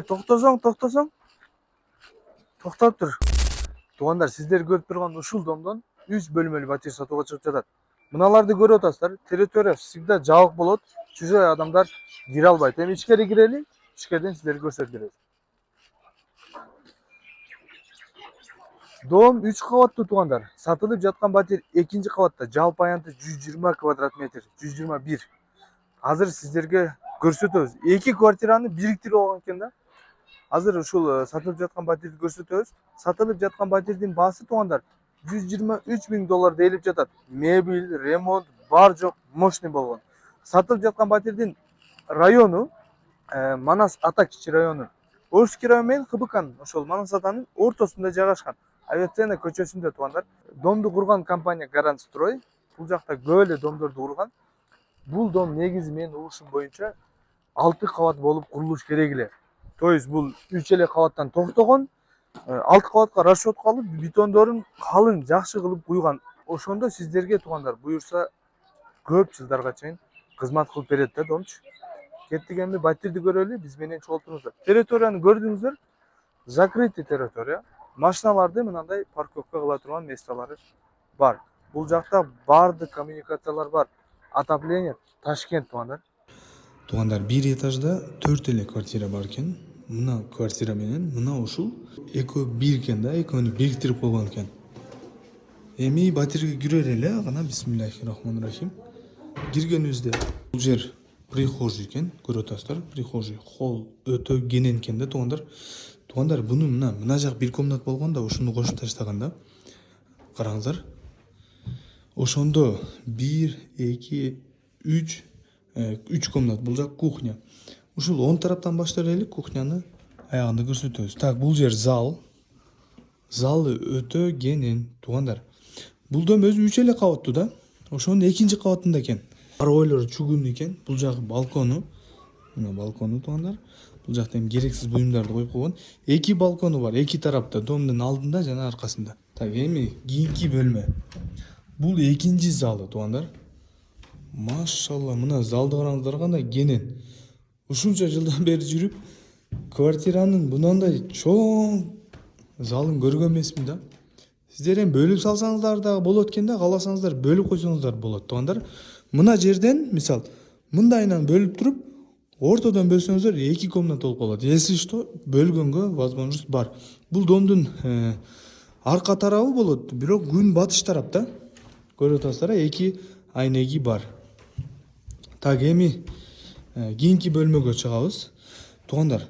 Токтосоң. Токтоп тур. Туугандар, сиздер көрүп турган ушул домдон 3 бөлмөлүү батир сатууга чыгып жатат. Мыналарды көрүп атасыздар. Территория всегда жабык болот. Чужой адамдар кире албайт. Эми ичкери кирели. Ичкериден сиздерге көрсөтүп беребиз. Дом 3 кабаттуу туугандар. Сатылып жаткан батир 2-нчи кабатта. Жалпы аянты 120 квадрат метр, 121. Азыр сиздерге көрсөтөбүз. 2 квартираны бириктирип алган экен да. Азыр ушул сатылып жаткан батирди көрсөтөбүз. Сатылып жаткан батирдин баасы туугандар $123,000 deyilip жатат. Мебель, ремонт, бар жок, мощный болгон. Сатылып жаткан батирдин району Манас Ата кичи району. Орский район менен Хыбыкан ошол Манас Атанын ортосунда жайгашкан. Авиацена көчөсүндө туугандар. Домду курган компания Гарант Строй. Бул жакта көп эле домдорду курган. Бул дом негизи менин угушум боюнча 6 кабат болуп курулуш керек эле. То есть бул 3 эле кабаттан токтогон, 6 кабатка расчет кылып, бетондорун калың жакшы кылып куйган. Ошондо сиздерге туугандар буюрса көп жылдарга чейин кызмат кылып берет да домчу. Кеттик, эми батирди көрөлү, биз менен чогултуңуздар. Территорияны көрдүңүздөр. Закрытый территория. Машиналарды мынандай парковка кыла турган месталары бар. Бул жакта бардык коммуникациялар бар. Отопление Ташкент туугандар. Туугандар, бир этажда 4 эле квартира бар экен. Мына квартира менен мына ушул экөө бир экен да, экөөнү бириктирип койгон экен. Эми батирге кирер эле, гана бисмиллахиррахманиррахим. Киргенибизде бул жер прихожий экен, көрүп атасыздар. Прихожий, холл өтө кенен экен да туугандар. Туугандар, буну мына жак бир комнат болгон да, ушуну кошуп таштаган да. Караңыздар. Ошондо 1, 2, 3 комнат. Бул жак кухня. Ушул он тараптан баштап элек кухняны аягында көрсөтөбүз. Так, бул жер зал. Залы өтө кенен туугандар. Бул дом өзү 3 эле кабаттуу да. Ошонун 2-нчи кабатында экен. Арбойлор чугун экен. Бул жак балкону. Мына балкону туугандар. Бул жакта эми керексиз буюмдарды коюп койгон. 2 балкону бар, 2 тарапта, домдун алдында жана аркасында. Так, эми кийинки бөлмө. Бул 2-нчи залы туугандар. Машалла, мына залды караңыздар, кандай кенен. Ушунча жылдан бери жүрүп, квартиранын мынандай чоң залын көргөн эмесмин да. Сиздер эми бөлүп салсаңыздар да болот экен да, кааласаңыздар бөлүп койсоңуздар болот туугандар. Мына жерден, мисал, мындайынан бөлүп туруп, ортодон бөлсөңүздөр 2 комната болуп калат. Если что, бөлгөнгө возможность бар. Бул домдун арка тарабы болот, бирок күн батыш тарапта. Көрүп атасыздар, 2 айнеги бар. Так, эми кийинки бөлмөгө чыгабыз. Туугандар,